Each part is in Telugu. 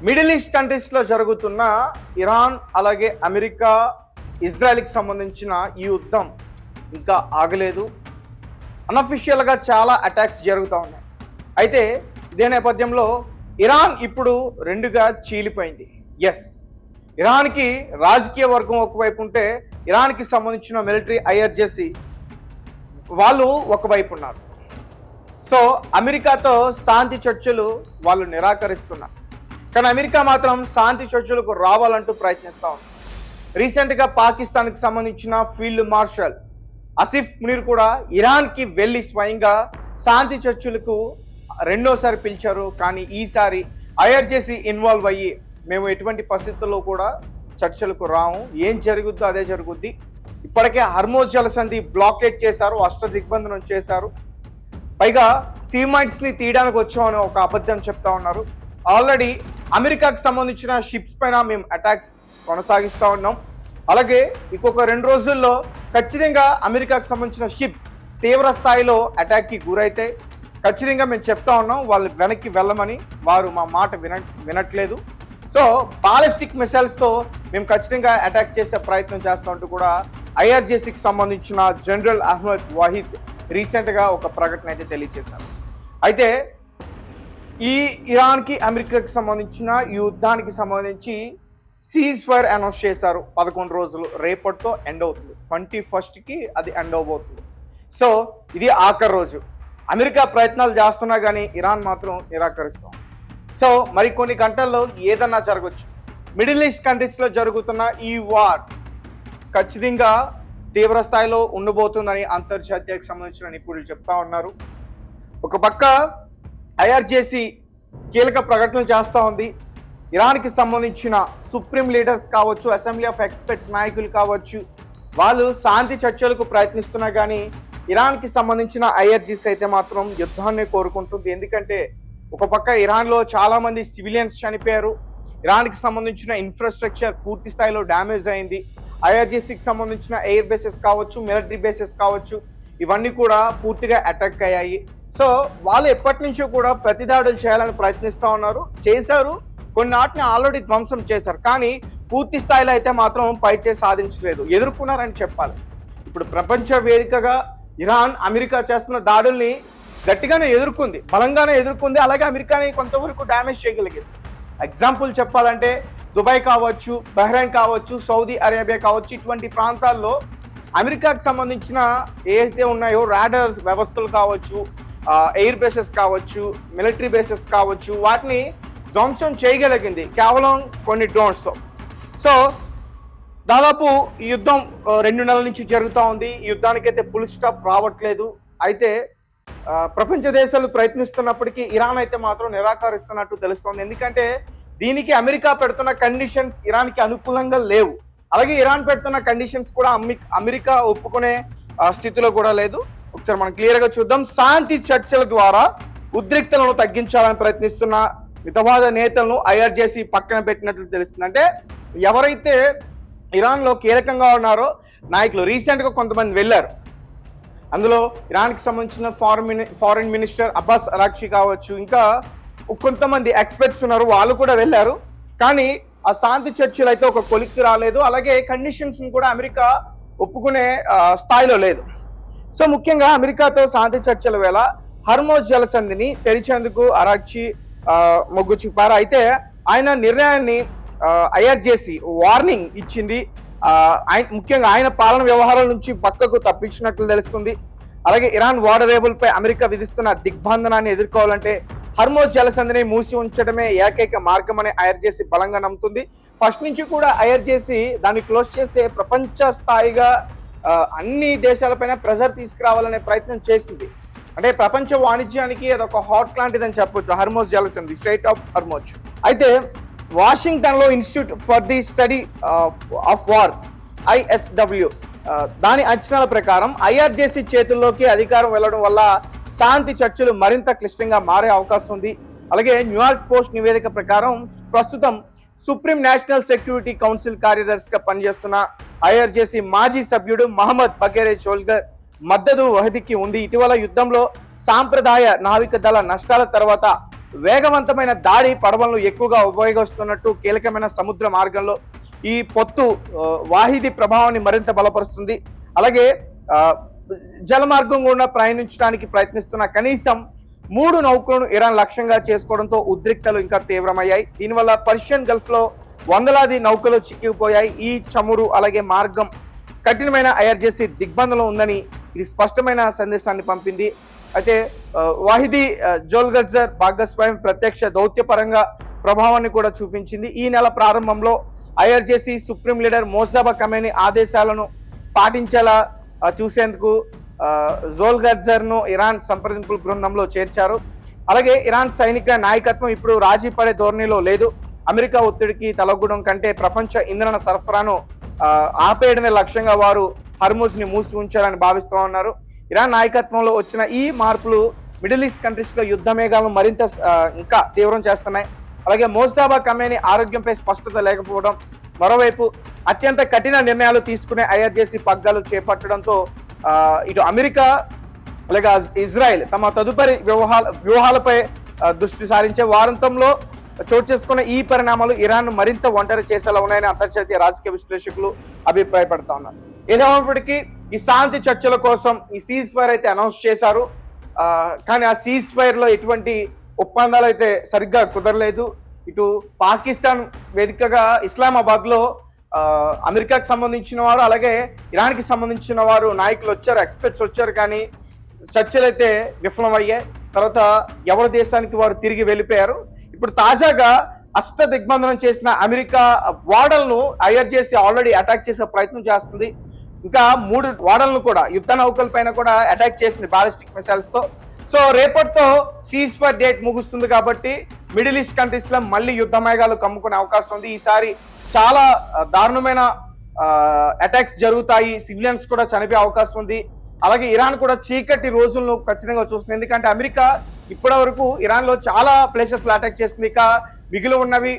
మిడిల్ ఈస్ట్ కంట్రీస్లో జరుగుతున్న ఇరాన్ అలాగే అమెరికా ఇజ్రాయెల్కి సంబంధించిన ఈ యుద్ధం ఇంకా ఆగలేదు. అన్అఫిషియల్గా చాలా అటాక్స్ జరుగుతూ ఉన్నాయి. అయితే ఇదే నేపథ్యంలో ఇరాన్ ఇప్పుడు రెండుగా చీలిపోయింది. ఎస్, ఇరాన్కి రాజకీయ వర్గం ఒకవైపు ఉంటే ఇరాన్కి సంబంధించిన మిలిటరీ ఐఆర్జేసీ వాళ్ళు ఒకవైపు ఉన్నారు. సో అమెరికాతో శాంతి చర్చలు వాళ్ళు నిరాకరిస్తున్నారు. కానీ అమెరికా మాత్రం శాంతి చర్చలకు రావాలంటూ ప్రయత్నిస్తూ ఉంది. రీసెంట్గా పాకిస్తాన్కి సంబంధించిన ఫీల్డ్ మార్షల్ ఆసిఫ్ మునీర్ కూడా ఇరాన్కి వెళ్ళి స్వయంగా శాంతి చర్చలకు రెండోసారి పిలిచారు. కానీ ఈసారి ఐఆర్జేసీ ఇన్వాల్వ్ అయ్యి మేము ఎటువంటి పరిస్థితుల్లో కూడా చర్చలకు రాము, ఏం జరుగుద్దో అదే జరుగుద్ది. ఇప్పటికే హర్మోజ్ జలసంధి బ్లాకేట్ చేశారు, అష్టదిగ్బంధనం చేశారు. పైగా సీమైట్స్ని తీయడానికి వచ్చామని ఒక అబద్ధం చెప్తా ఉన్నారు. ఆల్రెడీ అమెరికాకు సంబంధించిన షిప్స్ పైన మేము అటాక్స్ కొనసాగిస్తూ ఉన్నాం. అలాగే ఇంకొక 2 రోజుల్లో ఖచ్చితంగా అమెరికాకు సంబంధించిన షిప్స్ తీవ్ర స్థాయిలో అటాక్కి గురైతే ఖచ్చితంగా మేము చెప్తా ఉన్నాం వాళ్ళు వెనక్కి వెళ్ళమని. వారు మా మాట వినట్లేదు. సో బాలిస్టిక్ మిసైల్స్తో మేము ఖచ్చితంగా అటాక్ చేసే ప్రయత్నం చేస్తామంటూ కూడా ఐఆర్జేసీకి సంబంధించిన జనరల్ అహ్మద్ వాహిద్ రీసెంట్గా ఒక ప్రకటన అయితే తెలియజేశారు. అయితే ఈ ఇరాన్కి అమెరికాకి సంబంధించిన ఈ యుద్ధానికి సంబంధించి సీజ్ ఫైర్ అనౌన్స్ చేశారు. 11 రోజులు రేపటితో ఎండ్ అవుతుంది. 21కి అది ఎండ్ అవబోతుంది. సో ఇది ఆఖరి రోజు. అమెరికా ప్రయత్నాలు చేస్తున్నా కానీ ఇరాన్ మాత్రం నిరాకరిస్తాం. సో మరికొన్ని గంటల్లో ఏదన్నా జరగచ్చు. మిడిల్ ఈస్ట్ కంట్రీస్లో జరుగుతున్న ఈ వార్ ఖచ్చితంగా తీవ్ర స్థాయిలో ఉండబోతుందని అంతర్జాతీయకు సంబంధించిన నిపుణులు చెప్తా ఉన్నారు. ఒక పక్క ఐఆర్జేసీ కీలక ప్రకటనలు చేస్తూ ఉంది. ఇరాన్కి సంబంధించిన సుప్రీం లీడర్స్ కావచ్చు, అసెంబ్లీ ఆఫ్ ఎక్స్పర్ట్స్ నాయకులు కావచ్చు, వాళ్ళు శాంతి చర్చలకు ప్రయత్నిస్తున్నా కానీ ఇరాన్కి సంబంధించిన ఐఆర్జీసీ అయితే మాత్రం యుద్ధాన్ని కోరుకుంటుంది. ఎందుకంటే ఒక పక్క ఇరాన్లో చాలామంది సివిలియన్స్ చనిపోయారు. ఇరాన్కి సంబంధించిన ఇన్ఫ్రాస్ట్రక్చర్ పూర్తి స్థాయిలో డ్యామేజ్ అయింది. ఐఆర్జీసీకి సంబంధించిన ఎయిర్ బేసెస్ కావచ్చు, మిలిటరీ బేసెస్ కావచ్చు, ఇవన్నీ కూడా పూర్తిగా అటాక్ అయ్యాయి. సో వాళ్ళు ఎప్పటి నుంచో కూడా ప్రతిదాడులు చేయాలని ప్రయత్నిస్తూ ఉన్నారు, చేశారు. కొన్ని నాటిని ఆల్రెడీ ధ్వంసం చేశారు. కానీ పూర్తి స్థాయిలో అయితే మాత్రం పైచేయి సాధించలేదు, ఎదుర్కొన్నారని చెప్పాలి. ఇప్పుడు ప్రపంచ వేదికగా ఇరాన్ అమెరికా చేస్తున్న దాడుల్ని గట్టిగానే ఎదుర్కొంది, బలంగానే ఎదుర్కొంది. అలాగే అమెరికాని కొంతవరకు డ్యామేజ్ చేయగలిగింది. ఎగ్జాంపుల్ చెప్పాలంటే దుబాయ్ కావచ్చు, బహ్రెయిన్ కావచ్చు, సౌదీ అరేబియా కావచ్చు, ఇటువంటి ప్రాంతాల్లో అమెరికాకు సంబంధించిన ఏదైతే ఉన్నాయో రాడార్ వ్యవస్థలు కావచ్చు, ఎయిర్ బేసెస్ కావచ్చు, మిలిటరీ బేసెస్ కావచ్చు, వాటిని ధ్వంసం చేయగలిగింది కేవలం కొన్ని డ్రోన్స్తో. సో దాదాపు ఈ యుద్ధం 2 నెలల నుంచి జరుగుతూ ఉంది. ఈ యుద్ధానికైతే ఫుల్ స్టాప్ రావట్లేదు. అయితే ప్రపంచ దేశాలు ప్రయత్నిస్తున్నప్పటికీ ఇరాన్ అయితే మాత్రం నిరాకరిస్తున్నట్టు తెలుస్తోంది. ఎందుకంటే దీనికి అమెరికా పెడుతున్న కండిషన్స్ ఇరాన్కి అనుకూలంగా లేవు. అలాగే ఇరాన్ పెడుతున్న కండిషన్స్ కూడా అమెరికా ఒప్పుకునే స్థితిలో కూడా లేదు. ఒకసారి మనం క్లియర్గా చూద్దాం. శాంతి చర్చల ద్వారా ఉద్రిక్తలను తగ్గించాలని ప్రయత్నిస్తున్న మితవాద నేతలను ఐఆర్జేసీ పక్కన పెట్టినట్లు తెలుస్తుంది. అంటే ఎవరైతే ఇరాన్లో కీలకంగా ఉన్నారో నాయకులు రీసెంట్గా కొంతమంది వెళ్ళారు. అందులో ఇరాన్కి సంబంధించిన ఫారిన్ మినిస్టర్ అబ్బాస్ అరాక్చి కావచ్చు, ఇంకా కొంతమంది ఎక్స్పర్ట్స్ ఉన్నారు, వాళ్ళు కూడా వెళ్ళారు. కానీ ఆ శాంతి చర్చలు అయితే ఒక కొలిక్కి రాలేదు. అలాగే కండిషన్స్ని కూడా అమెరికా ఒప్పుకునే స్థాయిలో లేదు. సో ముఖ్యంగా అమెరికాతో శాంతి చర్చల వేళ హర్మోజ్ జలసంధిని తెరిచేందుకు అరాక్చి మొగ్గు చూపారు. అయితే ఆయన నిర్ణయాన్ని ఐఆర్జేసీ వార్నింగ్ ఇచ్చింది. ముఖ్యంగా ఆయన పాలన వ్యవహారాల నుంచి పక్కకు తప్పించినట్లు తెలుస్తుంది. అలాగే ఇరాన్ వాటర్ రేవులపై అమెరికా విధిస్తున్న దిగ్బంధనాన్ని ఎదుర్కోవాలంటే హర్మోజ్ జలసంధిని మూసి ఉంచడమే ఏకైక మార్గమని ఐఆర్జేసీ బలంగా నమ్ముతుంది. ఫస్ట్ నుంచి కూడా ఐఆర్జేసీ దాన్ని క్లోజ్ చేసే ప్రపంచ స్థాయిగా అన్ని దేశాలపైన ప్రెజర్ తీసుకురావాలనే ప్రయత్నం చేసింది. అంటే ప్రపంచ వాణిజ్యానికి అదొక హాట్ లాంటిదని చెప్పొచ్చు హర్మోజ్ జలసంధి, స్ట్రైట్ ఆఫ్ హర్మోజ్. అయితే వాషింగ్టన్లో institute for the study of war ISW దాని అంచనాల ప్రకారం ఐఆర్జేసీ చేతుల్లోకి అధికారం వెళ్లడం వల్ల శాంతి చర్చలు మరింత క్లిష్టంగా మారే అవకాశం ఉంది. అలాగే న్యూయార్క్ పోస్ట్ నివేదిక ప్రకారం ప్రస్తుతం సుప్రీం నేషనల్ సెక్యూరిటీ కౌన్సిల్ కార్యదర్శిగా పనిచేస్తున్న ఐఆర్జేసీ మాజీ సభ్యుడు మహమ్మద్ బగేరే చోల్గర్ మద్దతు వహదికి ఉంది. ఇటీవల యుద్ధంలో సాంప్రదాయ నావిక దళ నష్టాల తర్వాత వేగవంతమైన దాడి పడవలను ఎక్కువగా ఉపయోగిస్తున్నట్టు కీలకమైన సముద్ర మార్గంలో ఈ పొత్తు వాహిది ప్రభావాన్ని మరింత బలపరుస్తుంది. అలాగే జలమార్గం గుండా ప్రయాణించడానికి ప్రయత్నిస్తున్న కనీసం 3 నౌకలను ఇరాన్ లక్ష్యంగా చేసుకోవడంతో ఉద్రిక్తలు ఇంకా తీవ్రమయ్యాయి. దీనివల్ల పర్షియన్ గల్ఫ్ లో వందలాది నౌకలు చిక్కిపోయాయి. ఈ చమురు అలాగే మార్గం కఠినమైన ఐఆర్జేసీ దిగ్బంధంలో ఉందని ఇది స్పష్టమైన సందేశాన్ని పంపింది. అయితే వాహిది జోల్గజర్ భాగస్వామ్యం ప్రత్యక్ష దౌత్యపరంగా ప్రభావాన్ని కూడా చూపించింది. ఈ నెల ప్రారంభంలో ఐఆర్జేసీ సుప్రీం లీడర్ మోజ్తబా ఖమేనీ ఆదేశాలను పాటించేలా చూసేందుకు జోల్గజర్ ను ఇరాన్ సంప్రదింపుల బృందంలో చేర్చారు. అలాగే ఇరాన్ సైనిక నాయకత్వం ఇప్పుడు రాజీ పడే ధోరణిలో లేదు. అమెరికా ఒత్తిడికి తలొగ్గడం కంటే ప్రపంచ ఇంధన సరఫరాను ఆపేయడమే లక్ష్యంగా వారు హర్ముజ్ ని మూసి ఉంచాలని భావిస్తూ ఉన్నారు. ఇరాన్ నాయకత్వంలో వచ్చిన ఈ మార్పులు మిడిల్ ఈస్ట్ కంట్రీస్ లో యుద్ధ మేఘాలను మరింత ఇంకా తీవ్రం చేస్తున్నాయి. అలాగే మోజ్తబా ఖమేనీ ఆరోగ్యంపై స్పష్టత లేకపోవడం, మరోవైపు అత్యంత కఠిన నిర్ణయాలు తీసుకునే ఐఆర్జేసీ పగ్గాలు చేపట్టడంతో ఇటు అమెరికా అలాగే ఇజ్రాయెల్ తమ తదుపరి వ్యూహాలపై దృష్టి సారించే వారాంతంలో చోటు చేసుకున్న ఈ పరిణామాలు ఇరాన్ మరింత ఒంటరి చేసేలా ఉన్నాయని అంతర్జాతీయ రాజకీయ విశ్లేషకులు అభిప్రాయపడతా ఉన్నారు. ఏదేమైనప్పటికీ ఈ శాంతి చర్చల కోసం ఈ సీజ్ ఫైర్ అయితే అనౌన్స్ చేశారు. కానీ ఆ సీజ్ ఫైర్ లో ఎటువంటి ఒప్పందాలు అయితే సరిగ్గా కుదరలేదు. ఇటు పాకిస్తాన్ వేదికగా ఇస్లామాబాద్ లో అమెరికాకి సంబంధించిన వారు అలాగే ఇరాన్కి సంబంధించిన వారు నాయకులు వచ్చారు, ఎక్స్పర్ట్స్ వచ్చారు, కానీ చర్చలు అయితే విఫలమయ్యాయి. తర్వాత ఎవరి దేశానికి వారు తిరిగి వెళ్ళిపోయారు. ఇప్పుడు తాజాగా అష్ట దిగ్బంధనం చేసిన అమెరికా వాడలను ఐఆర్జేసీ ఆల్రెడీ అటాక్ చేసే ప్రయత్నం చేస్తుంది. ఇంకా 3 వాడలను కూడా యుద్ధ నౌకల పైన కూడా అటాక్ చేసింది బాలిస్టిక్ మిసైల్స్ తో. సో రేపటితో సీజ్ ఫైర్ డేట్ ముగుస్తుంది కాబట్టి మిడిల్ ఈస్ట్ కంట్రీస్ లో మళ్ళీ యుద్ధ మేఘాలు కమ్ముకునే అవకాశం ఉంది. ఈసారి చాలా దారుణమైన అటాక్స్ జరుగుతాయి, సివిలియన్స్ కూడా చనిపోయే అవకాశం ఉంది. అలాగే ఇరాన్ కూడా చీకటి రోజులను ఖచ్చితంగా చూస్తుంది. ఎందుకంటే అమెరికా ఇప్పటి వరకు ఇరాన్ లో చాలా ప్లేసెస్ లో అటాక్ చేస్తుంది. ఇక మిగిలి ఉన్నవి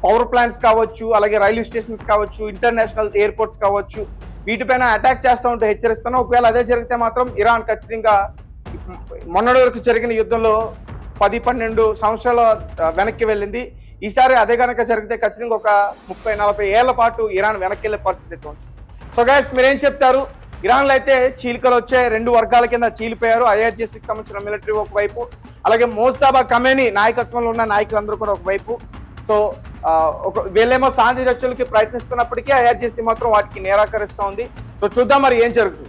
పవర్ ప్లాంట్స్ కావచ్చు, అలాగే రైల్వే స్టేషన్స్ కావచ్చు, ఇంటర్నేషనల్ ఎయిర్పోర్ట్స్ కావచ్చు, వీటిపైన అటాక్ చేస్తూ ఉంటే హెచ్చరిస్తున్నాం. ఒకవేళ అదే జరిగితే మాత్రం ఇరాన్ ఖచ్చితంగా మొన్నటి వరకు జరిగిన యుద్ధంలో 10-12 సంవత్సరాల వెనక్కి వెళ్ళింది. ఈసారి అదే కనుక జరిగితే ఖచ్చితంగా ఒక 30-40 ఏళ్ల పాటు ఇరాన్ వెనక్కి వెళ్ళే పరిస్థితి ఉంది. సో గైస్, మీరేం చెప్తారు? ఇరాన్లో అయితే చీలికలు వచ్చాయి, 2 వర్గాల కింద చీలిపోయారు. ఐఆర్జేసీకి సంబంధించిన మిలిటరీ ఒకవైపు, అలాగే మోజ్తబా ఖమేనీ నాయకత్వంలో ఉన్న నాయకులందరూ కూడా ఒకవైపు. సో వీళ్ళేమో శాంతి చర్చలకి ప్రయత్నిస్తున్నప్పటికీ ఐఆర్జేసీ మాత్రం వాటికి నిరాకరిస్తూ ఉంది. సో చూద్దాం మరి ఏం జరుగుతుందో.